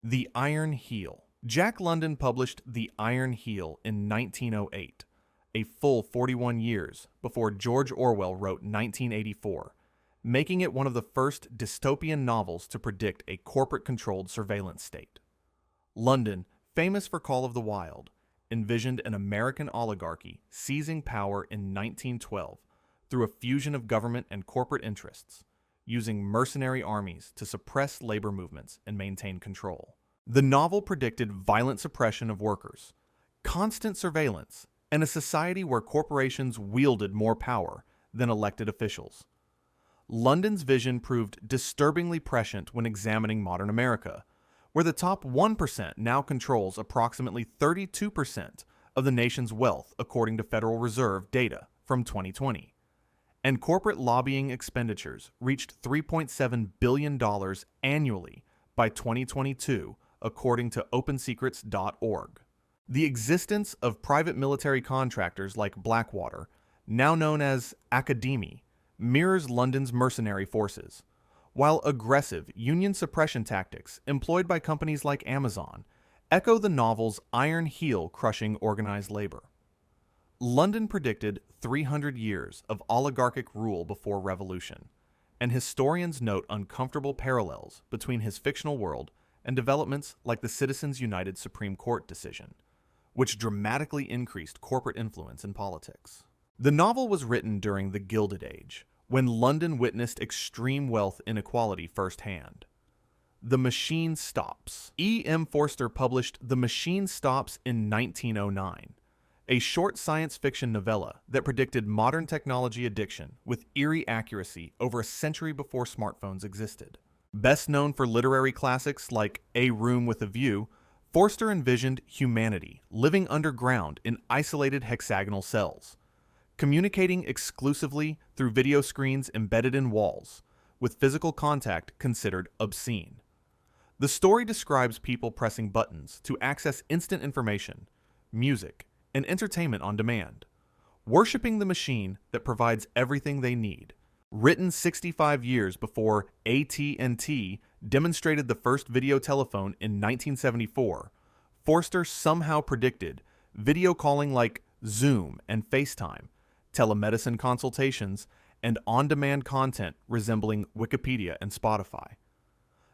The Iron Heel. Jack London published The Iron Heel in 1908, a full 41 years before George Orwell wrote 1984, making it one of the first dystopian novels to predict a corporate-controlled surveillance state. London, famous for Call of the Wild, envisioned an American oligarchy seizing power in 1912 through a fusion of government and corporate interests, using mercenary armies to suppress labor movements and maintain control. The novel predicted violent suppression of workers, constant surveillance, and a society where corporations wielded more power than elected officials. London's vision proved disturbingly prescient when examining modern America, where the top 1% now controls approximately 32% of the nation's wealth according to Federal Reserve data from 2020. And corporate lobbying expenditures reached $3.7 billion annually by 2022, according to OpenSecrets.org. The existence of private military contractors like Blackwater, now known as Academy, mirrors London's mercenary forces, while aggressive union suppression tactics employed by companies like Amazon echo the novel's Iron Heel crushing organized labor. London predicted 300 years of oligarchic rule before revolution, and historians note uncomfortable parallels between his fictional world and developments like the Citizens United Supreme Court decision, which dramatically increased corporate influence in politics. The novel was written during the Gilded Age, when London witnessed extreme wealth inequality firsthand. The Machine Stops. E. M. Forster published The Machine Stops in 1909, a short science fiction novella that predicted modern technology addiction with eerie accuracy over a century before smartphones existed. Best known for literary classics like A Room with a View, Forster envisioned humanity living underground in isolated hexagonal cells, communicating exclusively through video screens embedded in walls, with physical contact considered obscene. The story describes people pressing buttons to access instant information, music, and entertainment on demand, worshiping the machine that provides everything they need. Written 65 years before AT&T demonstrated the first video telephone in 1974, Forster somehow predicted video calling like Zoom and FaceTime, telemedicine consultations, and on-demand content resembling Wikipedia and Spotify.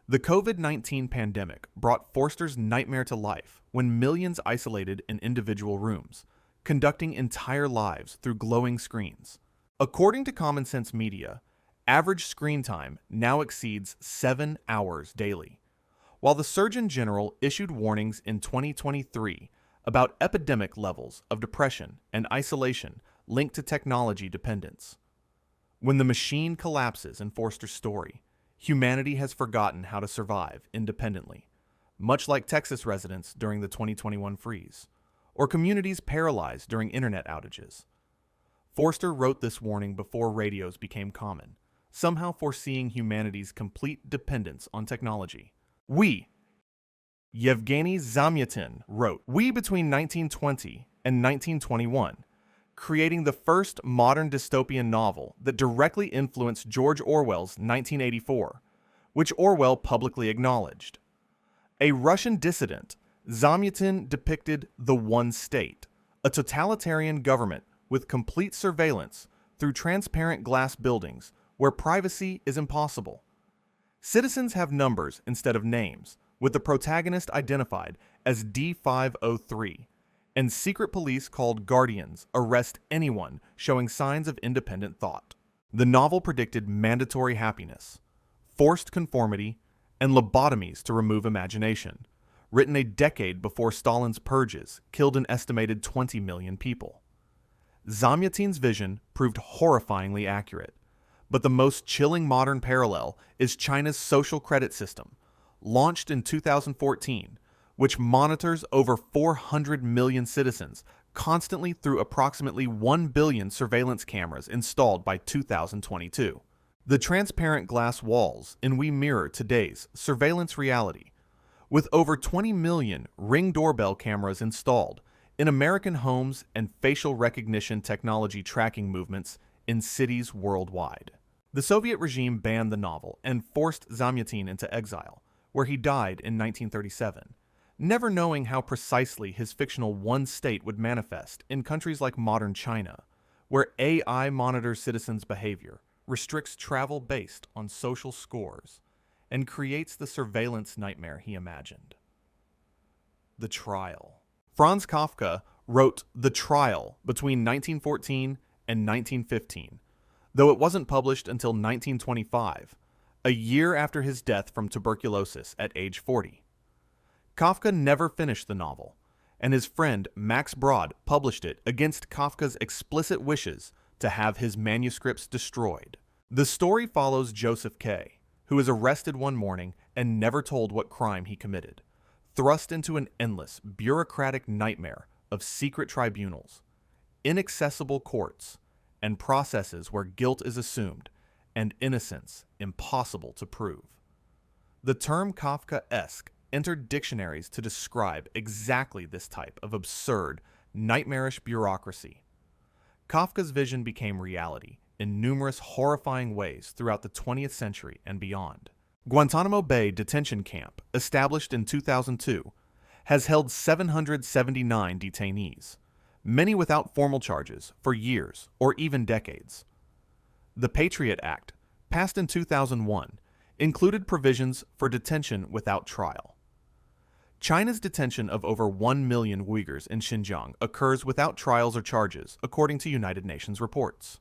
The COVID-19 pandemic brought Forster's nightmare to life when millions isolated in individual rooms, conducting entire lives through glowing screens. According to Common Sense Media, average screen time now exceeds 7 hours daily, while the Surgeon General issued warnings in 2023 about epidemic levels of depression and isolation linked to technology dependence. When the machine collapses in Forster's story, humanity has forgotten how to survive independently, much like Texas residents during the 2021 freeze, or communities paralyzed during internet outages. Forster wrote this warning before radios became common, somehow foreseeing humanity's complete dependence on technology. Yevgeny Zamyatin wrote We between 1920 and 1921, creating the first modern dystopian novel that directly influenced George Orwell's 1984, which Orwell publicly acknowledged. A Russian dissident, Zamyatin depicted the one state, a totalitarian government with complete surveillance through transparent glass buildings where privacy is impossible. Citizens have numbers instead of names, with the protagonist identified as D503, and secret police called Guardians arrest anyone showing signs of independent thought. The novel predicted mandatory happiness, forced conformity, and lobotomies to remove imagination, written a decade before Stalin's purges killed an estimated 20 million people. Zamyatin's vision proved horrifyingly accurate, but the most chilling modern parallel is China's social credit system, launched in 2014, which monitors over 400 million citizens constantly through approximately 1 billion surveillance cameras installed by 2022. The transparent glass walls in we mirror today's surveillance reality, with over 20 million Ring doorbell cameras installed in American homes and facial recognition technology tracking movements in cities worldwide. The Soviet regime banned the novel and forced Zamyatin into exile, where he died in 1937, never knowing how precisely his fictional one state would manifest in countries like modern China, where AI monitors citizens' behavior, restricts travel based on social scores, and creates the surveillance nightmare he imagined. The Trial. Franz Kafka wrote The Trial between 1914 and 1915, though it wasn't published until 1925, a year after his death from tuberculosis at age 40. Kafka never finished the novel, and his friend Max Brod published it against Kafka's explicit wishes to have his manuscripts destroyed. The story follows Joseph K., who is arrested one morning and never told what crime he committed, thrust into an endless, bureaucratic nightmare of secret tribunals, inaccessible courts, and processes where guilt is assumed and innocence impossible to prove. The term Kafkaesque entered dictionaries to describe exactly this type of absurd, nightmarish bureaucracy. Kafka's vision became reality in numerous horrifying ways throughout the 20th century and beyond. Guantanamo Bay Detention Camp, established in 2002, has held 779 detainees, many without formal charges, for years or even decades. The Patriot Act, passed in 2001, included provisions for detention without trial. China's detention of over 1 million Uyghurs in Xinjiang occurs without trials or charges, according to United Nations reports.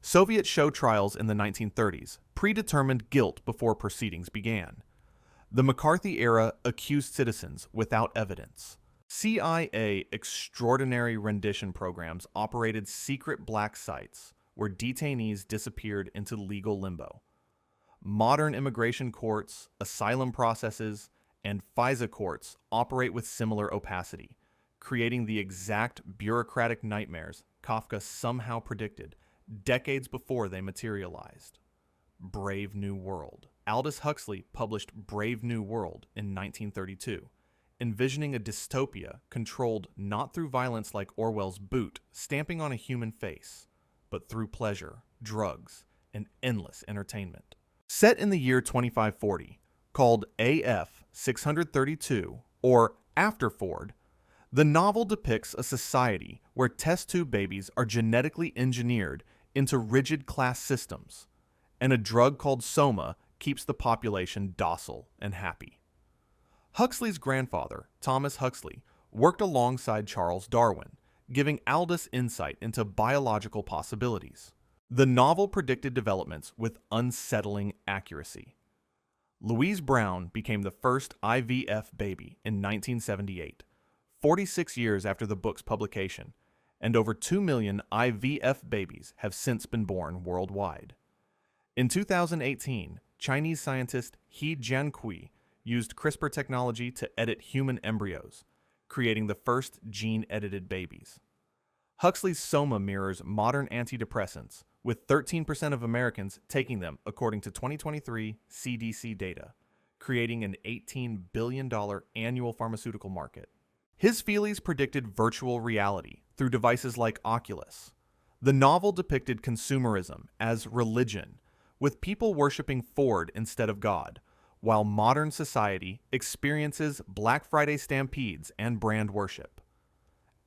Soviet show trials in the 1930s predetermined guilt before proceedings began. The McCarthy era accused citizens without evidence. CIA extraordinary rendition programs operated secret black sites where detainees disappeared into legal limbo. Modern immigration courts, asylum processes, and FISA courts operate with similar opacity, creating the exact bureaucratic nightmares Kafka somehow predicted decades before they materialized. Brave New World. Aldous Huxley published Brave New World in 1932, envisioning a dystopia controlled not through violence like Orwell's boot stamping on a human face, but through pleasure, drugs, and endless entertainment. Set in the year 2540, called AF 632, or After Ford, the novel depicts a society where test tube babies are genetically engineered into rigid class systems, and a drug called Soma keeps the population docile and happy. Huxley's grandfather, Thomas Huxley, worked alongside Charles Darwin, giving Aldous insight into biological possibilities. The novel predicted developments with unsettling accuracy. Louise Brown became the first IVF baby in 1978, 46 years after the book's publication, and over 2 million IVF babies have since been born worldwide. In 2018, Chinese scientist He Jiankui used CRISPR technology to edit human embryos, creating the first gene-edited babies. Huxley's Soma mirrors modern antidepressants, with 13% of Americans taking them according to 2023 CDC data, creating an $18 billion annual pharmaceutical market. His feelies predicted virtual reality through devices like Oculus. The novel depicted consumerism as religion, with people worshiping Ford instead of God, while modern society experiences Black Friday stampedes and brand worship.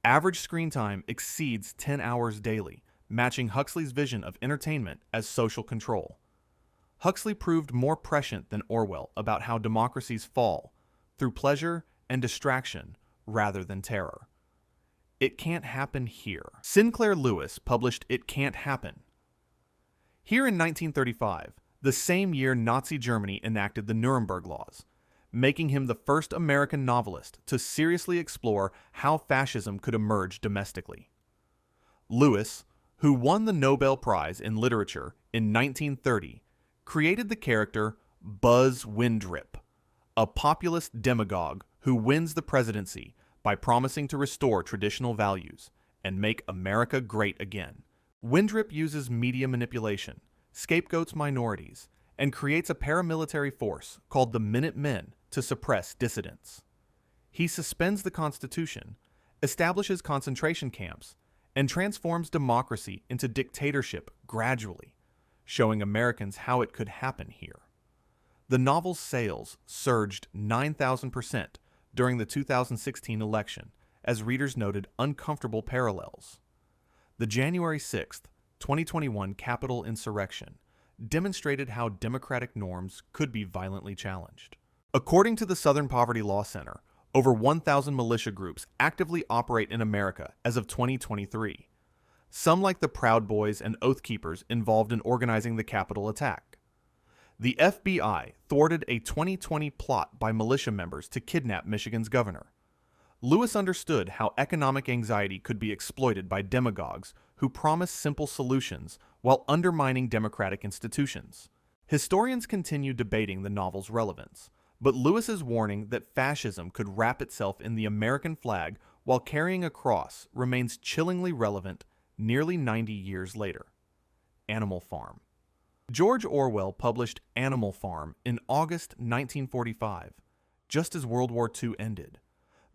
Average screen time exceeds 10 hours daily, matching Huxley's vision of entertainment as social control. Huxley proved more prescient than Orwell about how democracies fall, through pleasure and distraction rather than terror. It Can't Happen Here. Sinclair Lewis published It Can't Happen. Here in 1935, the same year Nazi Germany enacted the Nuremberg Laws, making him the first American novelist to seriously explore how fascism could emerge domestically. Lewis, who won the Nobel Prize in Literature in 1930, created the character Buzz Windrip, a populist demagogue who wins the presidency by promising to restore traditional values and make America great again. Windrip uses media manipulation, scapegoats minorities, and creates a paramilitary force called the Minutemen to suppress dissidents. He suspends the Constitution, establishes concentration camps, and transforms democracy into dictatorship gradually, showing Americans how it could happen here. The novel's sales surged 9,000% during the 2016 election, as readers noted uncomfortable parallels. The January 6, 2021 Capitol insurrection demonstrated how democratic norms could be violently challenged. According to the Southern Poverty Law Center, over 1,000 militia groups actively operate in America as of 2023. Some, like the Proud Boys and Oath Keepers, involved in organizing the Capitol attack. The FBI thwarted a 2020 plot by militia members to kidnap Michigan's governor. Lewis understood how economic anxiety could be exploited by demagogues who promise simple solutions while undermining democratic institutions. Historians continue debating the novel's relevance, but Lewis's warning that fascism could wrap itself in the American flag while carrying a cross remains chillingly relevant nearly 90 years later. Animal Farm. George Orwell published Animal Farm in August 1945, just as World War II ended,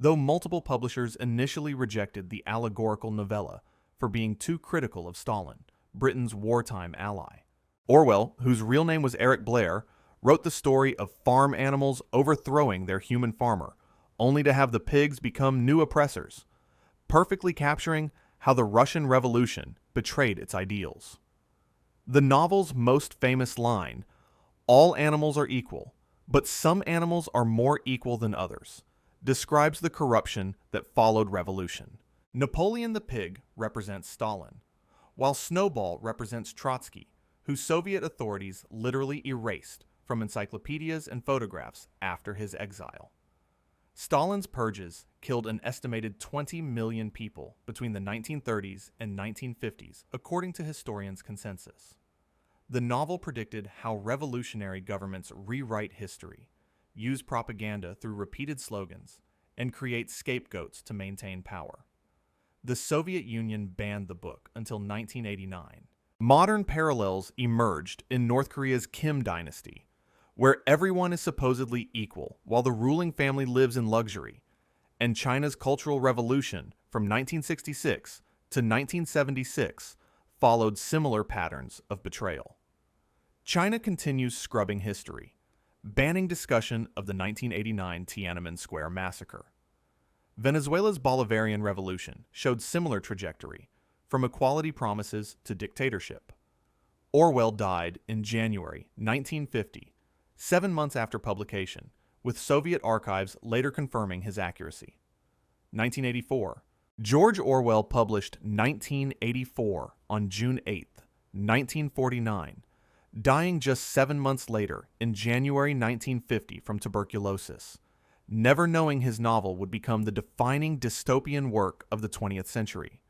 though multiple publishers initially rejected the allegorical novella for being too critical of Stalin, Britain's wartime ally. Orwell, whose real name was Eric Blair, wrote the story of farm animals overthrowing their human farmer, only to have the pigs become new oppressors, perfectly capturing how the Russian Revolution betrayed its ideals. The novel's most famous line, "All animals are equal, but some animals are more equal than others," describes the corruption that followed revolution. Napoleon the pig represents Stalin, while Snowball represents Trotsky, who Soviet authorities literally erased from encyclopedias and photographs after his exile. Stalin's purges killed an estimated 20 million people between the 1930s and 1950s, according to historians' consensus. The novel predicted how revolutionary governments rewrite history, use propaganda through repeated slogans, and create scapegoats to maintain power. The Soviet Union banned the book until 1989. Modern parallels emerged in North Korea's Kim dynasty, where everyone is supposedly equal while the ruling family lives in luxury, and China's Cultural Revolution from 1966 to 1976 followed similar patterns of betrayal. China continues scrubbing history, banning discussion of the 1989 Tiananmen Square massacre. Venezuela's Bolivarian Revolution showed similar trajectory, from equality promises to dictatorship. Orwell died in January 1950, 7 months after publication, with Soviet archives later confirming his accuracy. 1984. George Orwell published 1984 on June 8, 1949, dying just 7 months later in January 1950 from tuberculosis, never knowing his novel would become the defining dystopian work of the 20th century.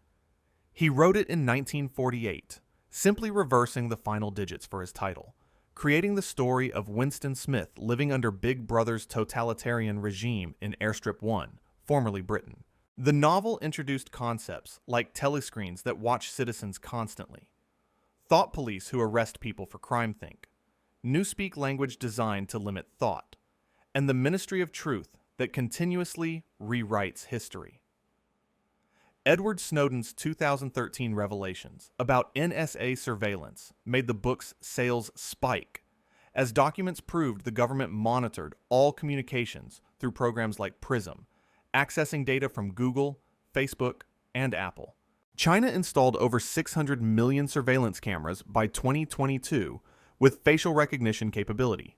He wrote it in 1948, simply reversing the final digits for his title, creating the story of Winston Smith living under Big Brother's totalitarian regime in Airstrip 1, formerly Britain. The novel introduced concepts like telescreens that watch citizens constantly, thought police who arrest people for crime-think, newspeak language designed to limit thought, and the Ministry of Truth that continuously rewrites history. Edward Snowden's 2013 revelations about NSA surveillance made the book's sales spike, as documents proved the government monitored all communications through programs like Prism, accessing data from Google, Facebook, and Apple. China installed over 600 million surveillance cameras by 2022 with facial recognition capability.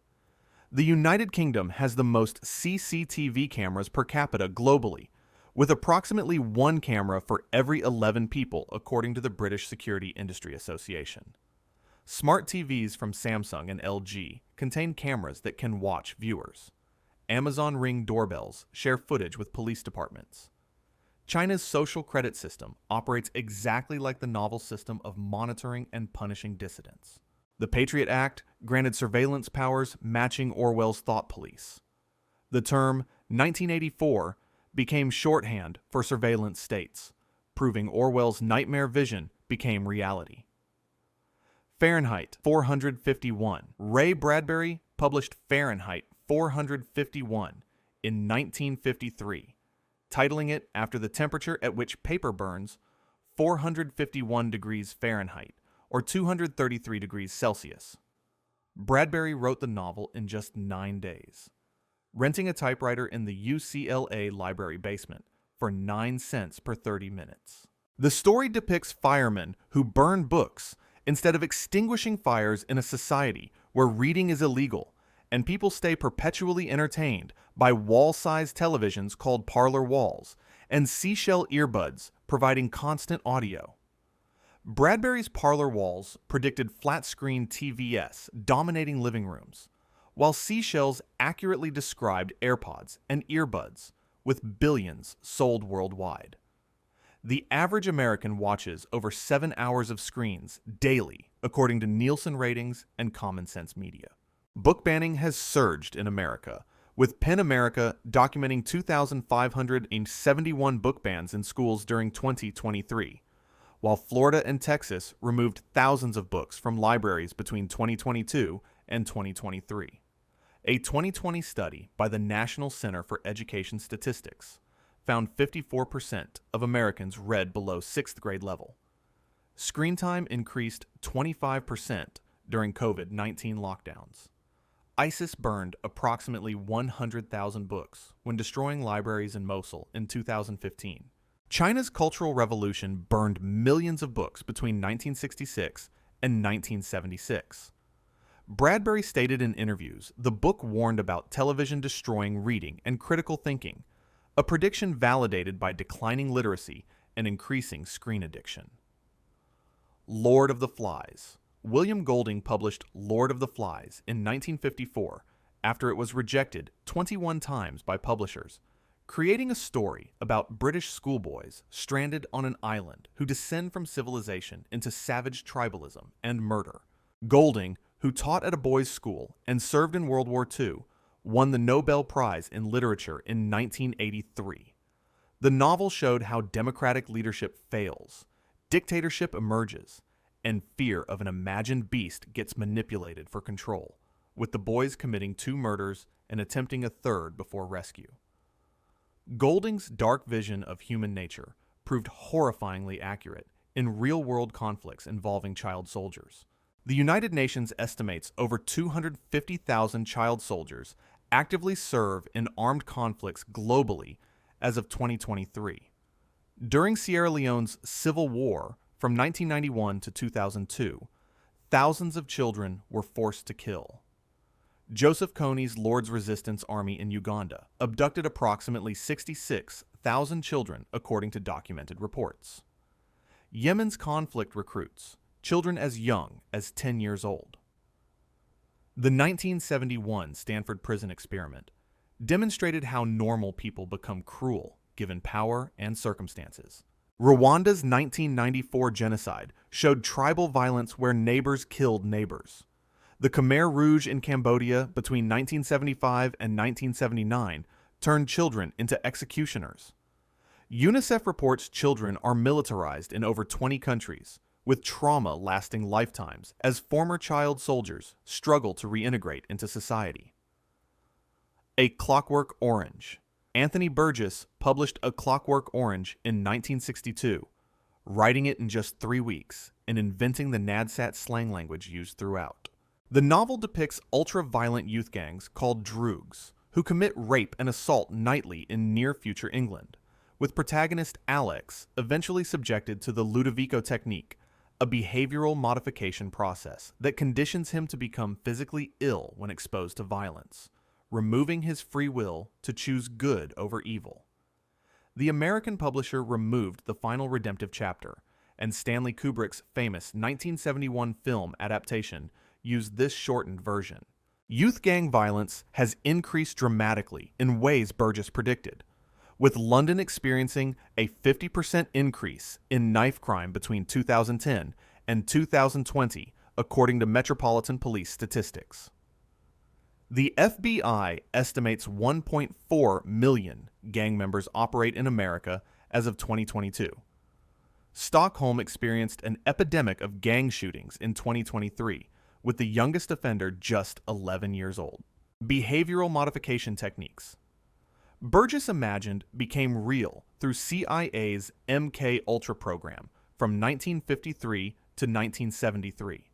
The United Kingdom has the most CCTV cameras per capita globally, with approximately 1 camera for every 11 people, according to the British Security Industry Association. Smart TVs from Samsung and LG contain cameras that can watch viewers. Amazon Ring doorbells share footage with police departments. China's social credit system operates exactly like the novel system of monitoring and punishing dissidents. The Patriot Act granted surveillance powers matching Orwell's thought police. The term 1984 became shorthand for surveillance states, proving Orwell's nightmare vision became reality. Fahrenheit 451. Ray Bradbury published Fahrenheit 451 in 1953, titling it after the temperature at which paper burns, 451 degrees Fahrenheit, or 233 degrees Celsius. Bradbury wrote the novel in just 9 days, renting a typewriter in the UCLA library basement for 9 cents per 30 minutes. The story depicts firemen who burn books instead of extinguishing fires in a society where reading is illegal and people stay perpetually entertained by wall-sized televisions called parlor walls and seashell earbuds providing constant audio. Bradbury's parlor walls predicted flat-screen TVS dominating living rooms, while seashells accurately described AirPods and earbuds, with billions sold worldwide. The average American watches over 7 hours of screens daily, according to Nielsen ratings and Common Sense Media. Book banning has surged in America, with PEN America documenting 2,571 book bans in schools during 2023, while Florida and Texas removed thousands of books from libraries between 2022 and 2023. A 2020 study by the National Center for Education Statistics found 54% of Americans read below 6th grade level. Screen time increased 25% during COVID-19 lockdowns. ISIS burned approximately 100,000 books when destroying libraries in Mosul in 2015. China's Cultural Revolution burned millions of books between 1966 and 1976. Bradbury stated in interviews the book warned about television destroying reading and critical thinking, a prediction validated by declining literacy and increasing screen addiction. Lord of the Flies. William Golding published Lord of the Flies in 1954 after it was rejected 21 times by publishers, creating a story about British schoolboys stranded on an island who descend from civilization into savage tribalism and murder. Golding, who taught at a boys' school and served in World War II, won the Nobel Prize in Literature in 1983. The novel showed how democratic leadership fails, dictatorship emerges, and fear of an imagined beast gets manipulated for control, with the boys committing 2 murders and attempting a 3rd before rescue. Golding's dark vision of human nature proved horrifyingly accurate in real-world conflicts involving child soldiers. The United Nations estimates over 250,000 child soldiers actively serve in armed conflicts globally as of 2023. During Sierra Leone's civil war from 1991 to 2002, thousands of children were forced to kill. Joseph Kony's Lord's Resistance Army in Uganda abducted approximately 66,000 children, according to documented reports. Yemen's conflict recruits children as young as 10 years old. The 1971 Stanford Prison Experiment demonstrated how normal people become cruel given power and circumstances. Rwanda's 1994 genocide showed tribal violence where neighbors killed neighbors. The Khmer Rouge in Cambodia between 1975 and 1979 turned children into executioners. UNICEF reports children are militarized in over 20 countries, with trauma lasting lifetimes as former child soldiers struggle to reintegrate into society. A Clockwork Orange. Anthony Burgess published A Clockwork Orange in 1962, writing it in just 3 weeks and inventing the NADSAT slang language used throughout. The novel depicts ultra-violent youth gangs called droogs, who commit rape and assault nightly in near-future England, with protagonist Alex eventually subjected to the Ludovico technique, a behavioral modification process that conditions him to become physically ill when exposed to violence, removing his free will to choose good over evil. The American publisher removed the final redemptive chapter, and Stanley Kubrick's famous 1971 film adaptation used this shortened version. Youth gang violence has increased dramatically in ways Burgess predicted, with London experiencing a 50% increase in knife crime between 2010 and 2020, according to Metropolitan Police statistics. The FBI estimates 1.4 million gang members operate in America as of 2022. Stockholm experienced an epidemic of gang shootings in 2023, with the youngest offender just 11 years old. Behavioral modification techniques. Burgess imagined became real through CIA's MK Ultra program from 1953 to 1973.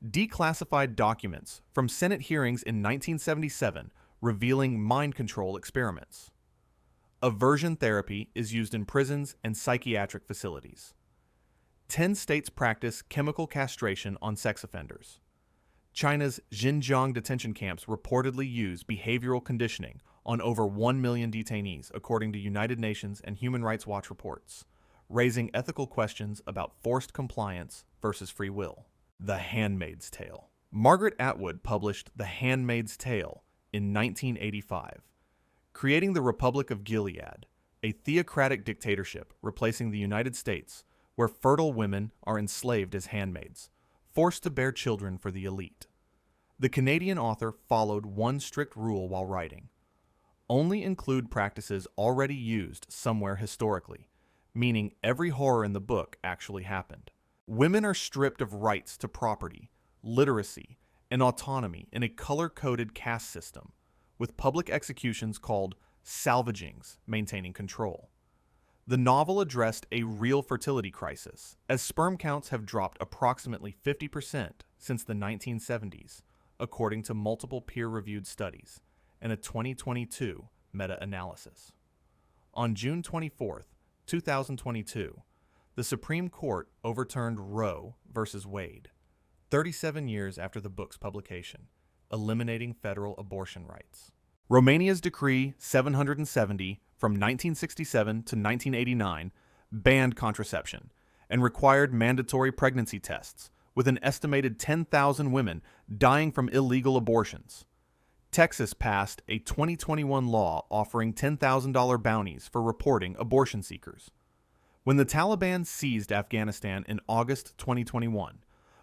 declassified documents from Senate hearings in 1977 revealing mind control experiments. Aversion therapy is used in prisons and psychiatric facilities. 10 states practice chemical castration on sex offenders. China's Xinjiang detention camps reportedly use behavioral conditioning on over 1 million detainees, according to United Nations and Human Rights Watch reports, raising ethical questions about forced compliance versus free will. The Handmaid's Tale. Margaret Atwood published The Handmaid's Tale in 1985, creating the Republic of Gilead, a theocratic dictatorship replacing the United States, where fertile women are enslaved as handmaids, forced to bear children for the elite. The Canadian author followed one strict rule while writing: only include practices already used somewhere historically, meaning every horror in the book actually happened. Women are stripped of rights to property, literacy, and autonomy in a color-coded caste system, with public executions called salvagings maintaining control. The novel addressed a real fertility crisis, as sperm counts have dropped approximately 50% since the 1970s, according to multiple peer-reviewed studies and a 2022 meta-analysis. On June 24, 2022, the Supreme Court overturned Roe v. Wade, 37 years after the book's publication, eliminating federal abortion rights. Romania's Decree 770 from 1967 to 1989 banned contraception and required mandatory pregnancy tests, with an estimated 10,000 women dying from illegal abortions. Texas passed a 2021 law offering $10,000 bounties for reporting abortion seekers. When the Taliban seized Afghanistan in August 2021,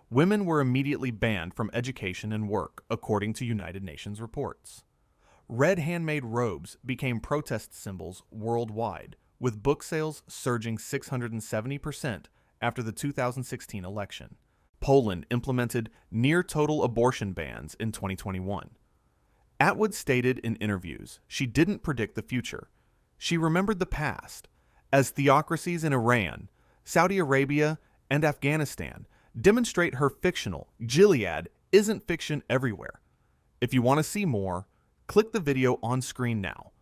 women were immediately banned from education and work, according to United Nations reports. Red handmade robes became protest symbols worldwide, with book sales surging 670% after the 2016 election. Poland implemented near-total abortion bans in 2021. Atwood stated in interviews she didn't predict the future. She remembered the past, as theocracies in Iran, Saudi Arabia, and Afghanistan demonstrate her fictional Gilead isn't fiction everywhere. If you want to see more, click the video on screen now.